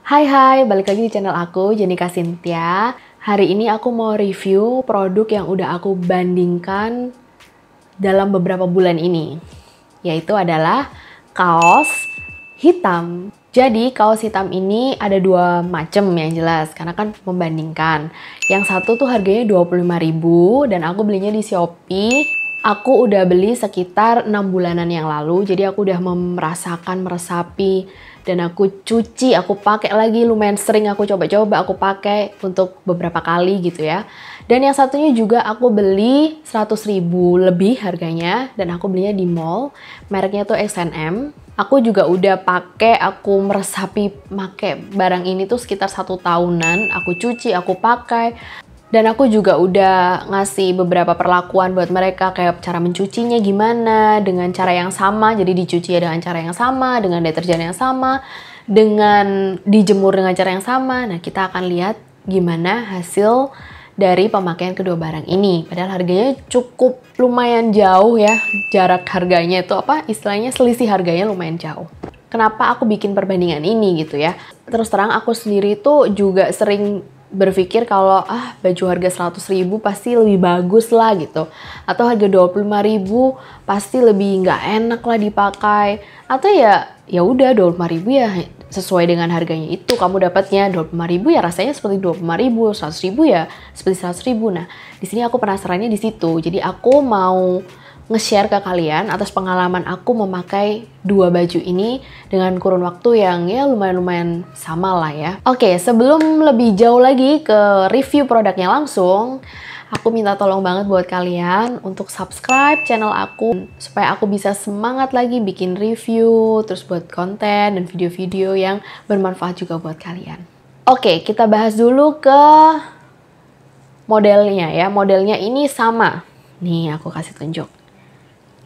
Hai, balik lagi di channel aku, Jenika Cynthia. Hari ini aku mau review produk yang udah aku bandingkan dalam beberapa bulan ini. Yaitu adalah kaos hitam. Jadi kaos hitam ini ada dua macam yang jelas, karena kan membandingkan. Yang satu tuh harganya 25.000 dan aku belinya di Shopee. Aku udah beli sekitar 6 bulanan yang lalu, jadi aku udah meresapi dan aku cuci, aku pakai lagi lumayan sering, aku coba-coba, aku pakai untuk beberapa kali gitu ya. Dan yang satunya juga aku beli 100.000 lebih harganya dan aku belinya di mall, mereknya tuh H&M. Aku juga udah pakai, aku meresapi pakai barang ini tuh sekitar 1 tahunan. Aku cuci, aku pakai. Dan aku juga udah ngasih beberapa perlakuan buat mereka, kayak cara mencucinya gimana, dengan cara yang sama, jadi dicuci dengan cara yang sama, dengan deterjen yang sama, dengan dijemur dengan cara yang sama. Nah, kita akan lihat gimana hasil dari pemakaian kedua barang ini. Padahal harganya cukup lumayan jauh ya, jarak harganya itu istilahnya selisih harganya lumayan jauh. Kenapa aku bikin perbandingan ini gitu ya? Terus terang aku sendiri tuh juga sering berpikir kalau baju harga 100.000 pasti lebih bagus lah gitu, atau harga 25.000 pasti lebih nggak enak lah dipakai, atau ya udah 25.000 ya sesuai dengan harganya itu kamu dapatnya 25.000 ya rasanya seperti 25.000, 100.000 ya seperti 100.000. Nah, di sini aku penasarannya di situ, jadi aku mau nge-share ke kalian atas pengalaman aku memakai dua baju ini dengan kurun waktu yang ya lumayan sama lah ya. Oke, sebelum lebih jauh lagi ke review produknya langsung, aku minta tolong banget buat kalian untuk subscribe channel aku supaya aku bisa semangat lagi bikin review, terus buat konten dan video-video yang bermanfaat juga buat kalian. Oke, kita bahas dulu ke modelnya ya. Modelnya ini sama. Nih, aku kasih tunjuk.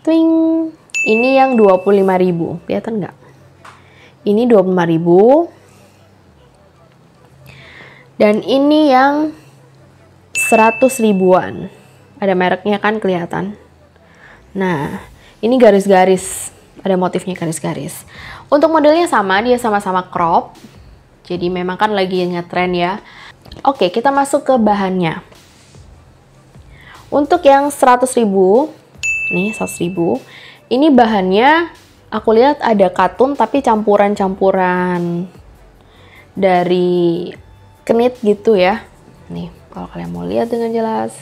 Twing. Ini yang 25.000. Kelihatan nggak? Ini 25.000. Dan ini yang 100 ribuan. Ada mereknya kan kelihatan. Nah, ini garis-garis. Ada motifnya garis-garis. Untuk modelnya sama, dia sama-sama crop. Jadi memang kan lagi ngetren ya. Oke, kita masuk ke bahannya. Untuk yang 100.000, nih 100.000, ini bahannya aku lihat ada katun tapi campuran-campuran dari knit gitu ya. Nih, kalau kalian mau lihat dengan jelas.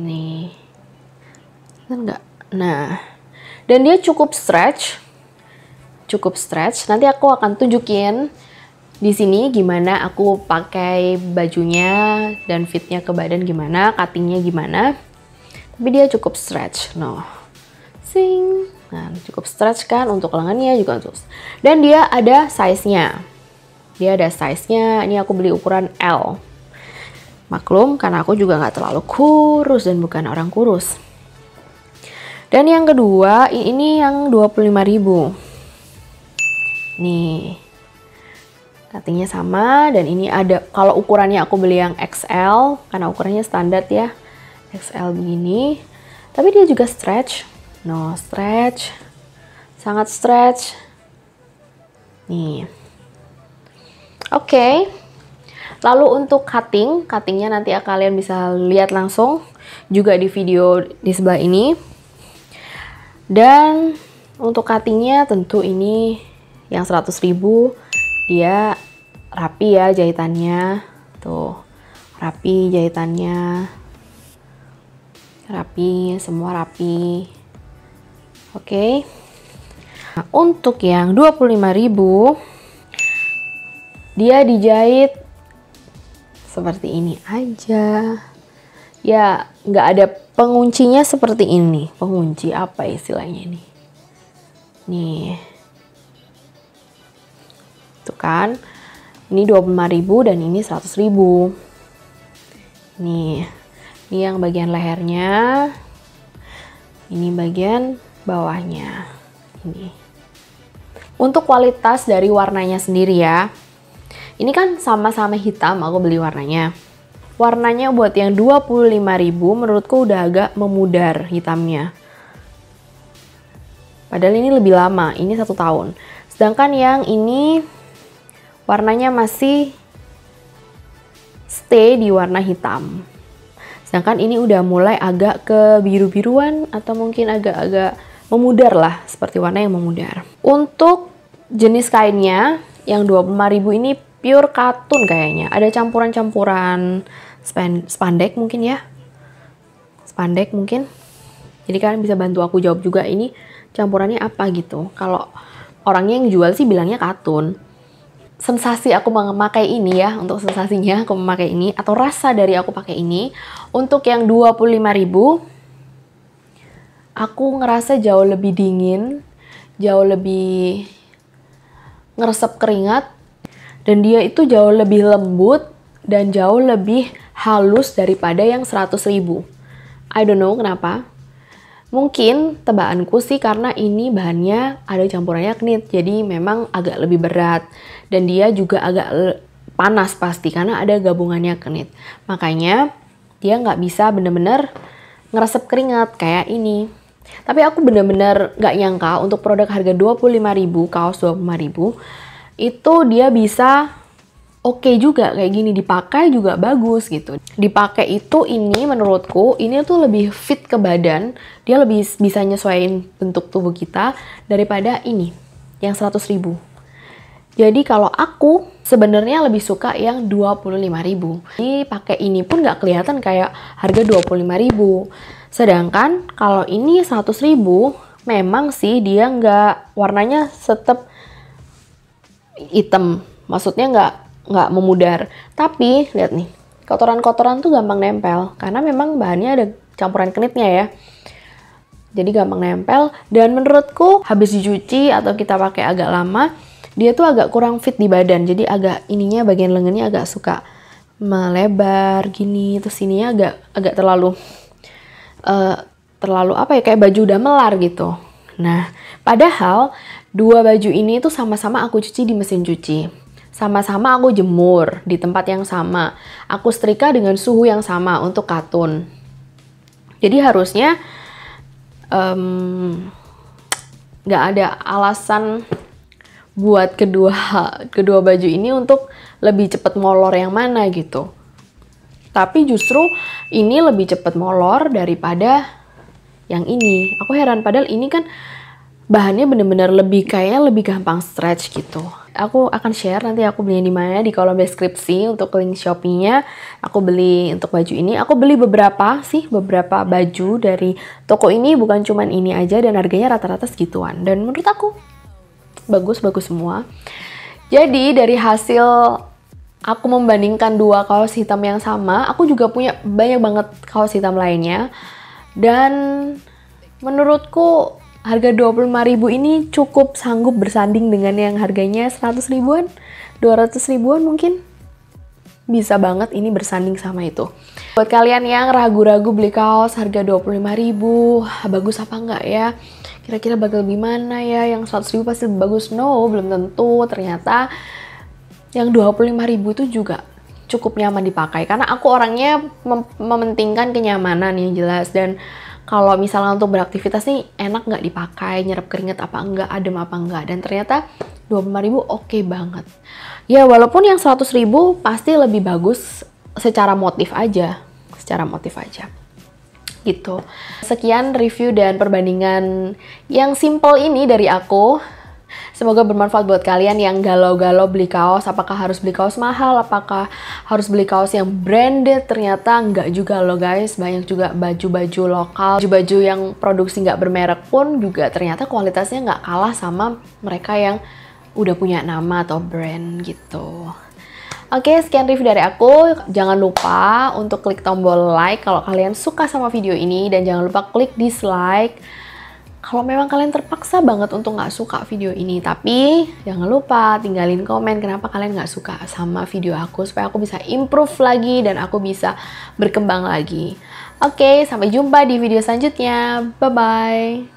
Nih. Kan enggak? Nah, dan dia cukup stretch. Cukup stretch. Nanti aku akan tunjukin di sini gimana aku pakai bajunya dan fitnya ke badan gimana, cuttingnya gimana. Tapi dia cukup stretch, nah cukup stretch kan untuk lengannya juga terus. Dan dia ada size-nya, ini aku beli ukuran L. Maklum karena aku juga nggak terlalu kurus dan bukan orang kurus. Dan yang kedua ini yang 25.000. Nih, cuttingnya sama dan ini ada, kalau ukurannya aku beli yang XL karena ukurannya standar ya. XL begini, tapi dia juga stretch, stretch, sangat stretch. Nih, oke. Lalu untuk cuttingnya nanti kalian bisa lihat langsung juga di video di sebelah ini. Dan untuk cuttingnya tentu ini yang 100.000 dia rapi ya jahitannya, tuh rapi jahitannya. Rapi, semua rapi. Oke. Nah, untuk yang 25.000 dia dijahit seperti ini aja. Ya, nggak ada penguncinya seperti ini. Pengunci apa istilahnya ini? Nih. Tuh kan. Ini 25.000 dan ini 100.000. Nih. Ini yang bagian lehernya, ini bagian bawahnya. Ini. Untuk kualitas dari warnanya sendiri ya, ini kan sama-sama hitam, aku beli warnanya. Warnanya buat yang 25.000 menurutku udah agak memudar hitamnya. Padahal ini lebih lama, ini 1 tahun. Sedangkan yang ini warnanya masih stay di warna hitam. Sedangkan ini udah mulai agak ke biru-biruan atau mungkin agak-agak memudar lah, seperti warna yang memudar. Untuk jenis kainnya yang 25.000 ini pure katun kayaknya. Ada campuran-campuran spandek mungkin ya. Spandek mungkin. Jadi kalian bisa bantu aku jawab juga ini campurannya apa gitu. Kalau orangnya yang jual sih bilangnya katun. Sensasi aku memakai ini ya, untuk sensasinya aku memakai ini atau rasa dari aku pakai ini, untuk yang 25.000 aku ngerasa jauh lebih dingin, jauh lebih ngeresep keringat, dan dia itu jauh lebih lembut dan jauh lebih halus daripada yang 100.000. I don't know kenapa. Mungkin tebakanku sih karena ini bahannya ada campurannya knit, jadi memang agak lebih berat. Dan dia juga agak panas pasti karena ada gabungannya knit. Makanya dia nggak bisa bener-bener ngeresep keringat kayak ini. Tapi aku bener-bener nggak nyangka untuk produk harga 25.000, kaos 25.000, itu dia bisa oke juga kayak gini, dipakai juga bagus gitu. Dipakai itu ini menurutku ini tuh lebih fit ke badan, dia lebih bisa nyesuaiin bentuk tubuh kita daripada ini yang 100.000. Jadi kalau aku sebenarnya lebih suka yang 25.000. Jadi pakai ini pun nggak kelihatan kayak harga 25.000. Sedangkan kalau ini 100.000 memang sih dia nggak, warnanya tetap hitam. Maksudnya nggak memudar, tapi lihat nih, kotoran-kotoran tuh gampang nempel karena memang bahannya ada campuran knitnya ya, jadi gampang nempel. Dan menurutku habis dicuci atau kita pakai agak lama, dia tuh agak kurang fit di badan, jadi agak ininya bagian lengannya agak suka melebar gini, terus ininya agak terlalu apa ya, kayak baju udah melar gitu. Nah, padahal dua baju ini tuh sama-sama aku cuci di mesin cuci. Sama-sama aku jemur di tempat yang sama. Aku setrika dengan suhu yang sama untuk katun. Jadi harusnya nggak ada alasan buat kedua baju ini untuk lebih cepat molor yang mana gitu. Tapi justru ini lebih cepat molor daripada yang ini. Aku heran, padahal ini kan bahannya bener-bener kayaknya lebih gampang stretch gitu. Aku akan share nanti aku belinya di mana, di kolom deskripsi untuk link Shopee-nya. Aku beli untuk baju ini. Aku beli beberapa baju dari toko ini, bukan cuman ini aja, dan harganya rata-rata segituan. Dan menurut aku bagus-bagus semua. Jadi dari hasil aku membandingkan dua kaos hitam yang sama, aku juga punya banyak banget kaos hitam lainnya. Dan menurutku harga 25.000 ini cukup sanggup bersanding dengan yang harganya 100 ribuan, 200 ribuan mungkin. Bisa banget ini bersanding sama itu. Buat kalian yang ragu-ragu beli kaos harga 25.000, bagus apa enggak ya? Kira-kira bakal gimana ya? Yang 100.000 pasti lebih bagus. No, belum tentu. Ternyata yang 25.000 itu juga cukup nyaman dipakai. Karena aku orangnya mementingkan kenyamanan yang jelas. Dan kalau misalnya untuk beraktivitas nih enak nggak dipakai, nyerap keringat apa enggak, adem apa enggak. Dan ternyata 25.000 oke banget. Ya walaupun yang 100.000 pasti lebih bagus secara motif aja. Gitu. Sekian review dan perbandingan yang simple ini dari aku. Semoga bermanfaat buat kalian yang galau-galau beli kaos. Apakah harus beli kaos mahal? Apakah harus beli kaos yang branded? Ternyata enggak juga loh guys. Banyak juga baju-baju lokal. Baju-baju yang produksi nggak bermerek pun juga ternyata kualitasnya nggak kalah sama mereka yang udah punya nama atau brand gitu. Oke, sekian review dari aku. Jangan lupa untuk klik tombol like kalau kalian suka sama video ini. Dan jangan lupa klik dislike kalau memang kalian terpaksa banget untuk nggak suka video ini. Tapi jangan lupa tinggalin komen kenapa kalian nggak suka sama video aku, supaya aku bisa improve lagi dan aku bisa berkembang lagi. Oke, sampai jumpa di video selanjutnya. Bye-bye.